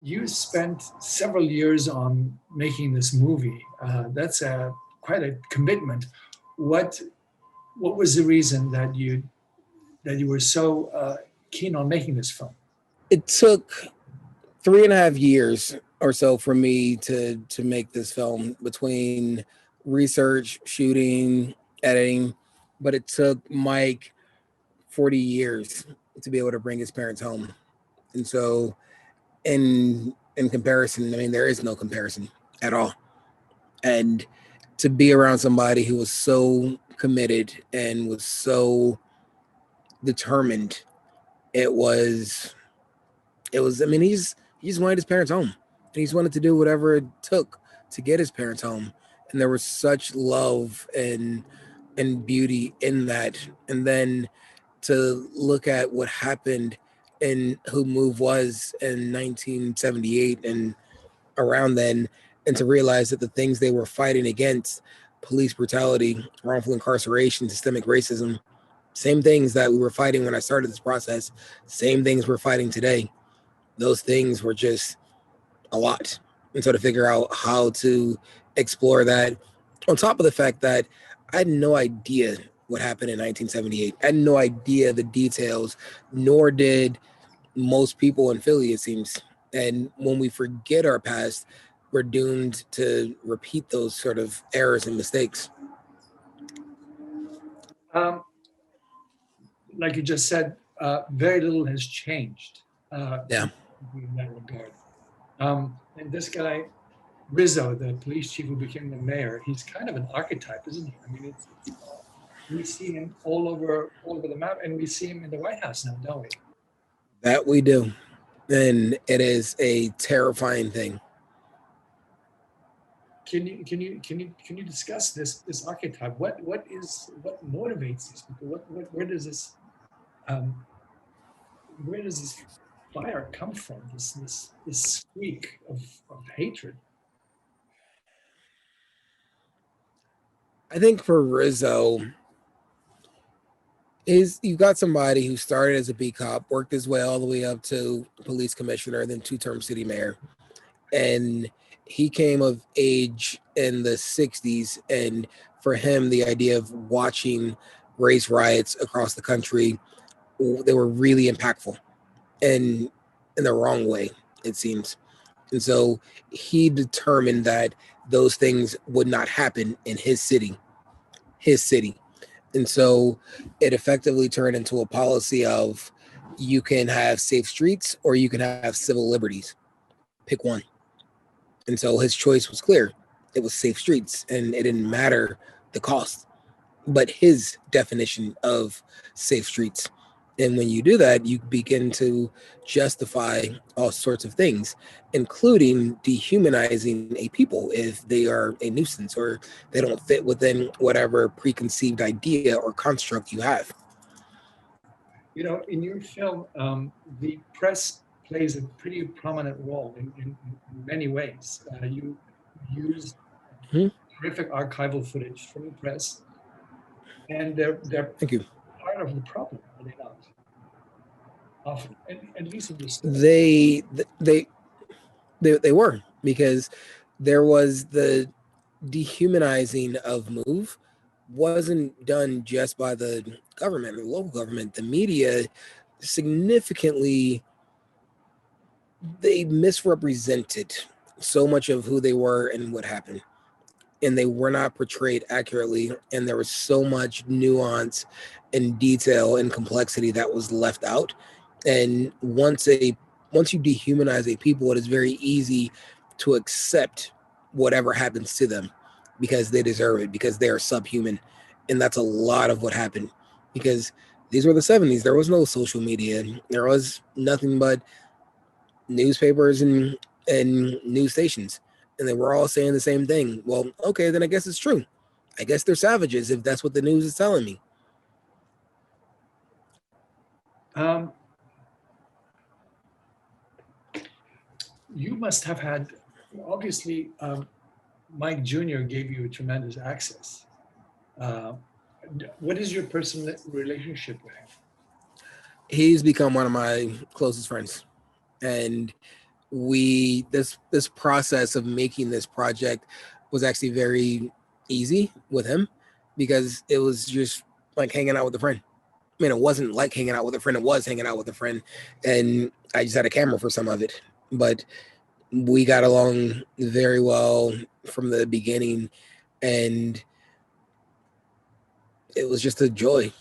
You spent several years on making this movie. That's quite a commitment. What what was the reason that you were so keen on making this film? It took 3.5 years or so for me to make this film between research, shooting, editing, but it took Mike 40 years to be able to bring his parents home. And so in comparison, I mean there is no comparison at all. And to be around somebody who was so committed and was so determined, it was I mean he just wanted his parents home. And he's wanted to do whatever it took to get his parents home. And there was such love and beauty in that. And then to look at what happened and who Move was in 1978 and around then, and to realize that the things they were fighting against, police brutality, wrongful incarceration, systemic racism, same things that we were fighting when I started this process, same things we're fighting today. Those things were just a lot. And so to figure out how to explore that, on top of the fact that I had no idea what happened in 1978. I had no idea the details, nor did most people in Philly, it seems. And when we forget our past, we're doomed to repeat those sort of errors and mistakes. Um, like you just said, very little has changed Yeah. in that regard. And this guy, Rizzo, the police chief who became the mayor, he's kind of an archetype, isn't he? I mean, we see him all over the map, and we see him in the White House now, don't we? That we do. And it is a terrifying thing. Can you discuss this archetype? What motivates these people? Um, where does this fire come from? This streak of hatred. I think for Rizzo, is you got somebody who started as a B cop, worked his way all the way up to police commissioner, then two-term city mayor. And he came of age in the 60s. And for him, the idea of watching race riots across the country, they were really impactful and in the wrong way, it seems. And so he determined that those things would not happen in his city. And so it effectively turned into a policy of you can have safe streets or you can have civil liberties. Pick one. And so his choice was clear. It was safe streets and it didn't matter the cost, but his definition of safe streets. And when you do that, you begin to justify all sorts of things, including dehumanizing a people if they are a nuisance or they don't fit within whatever preconceived idea or construct you have. In your film, the press plays a pretty prominent role in many ways. You use Hmm. terrific archival footage from the press, and they're Thank you. part of the problem, are they not? Often, and at least in your story. They they they were, because there was the dehumanizing of Move wasn't done just by the government, the local government. The media significantly, they misrepresented so much of who they were and what happened, and they were not portrayed accurately, and there was so much nuance and detail and complexity that was left out. And once you dehumanize a people, it is very easy to accept whatever happens to them because they deserve it, because they are subhuman. And that's a lot of what happened, because these were the 70s. There was no social media, there was nothing but newspapers and news stations, and they were all saying the same thing. Well, okay, then I guess it's true. I guess they're savages if that's what the news is telling me. Um, you must have had, obviously, Mike Jr. gave you tremendous access. Uh, what is your personal relationship with him? He's become one of my closest friends, and this process of making this project was actually very easy with him, because it was just like hanging out with a friend. I mean, it wasn't like hanging out with a friend, it was hanging out with a friend, and I just had a camera for some of it. But we got along very well from the beginning, and it was just a joy.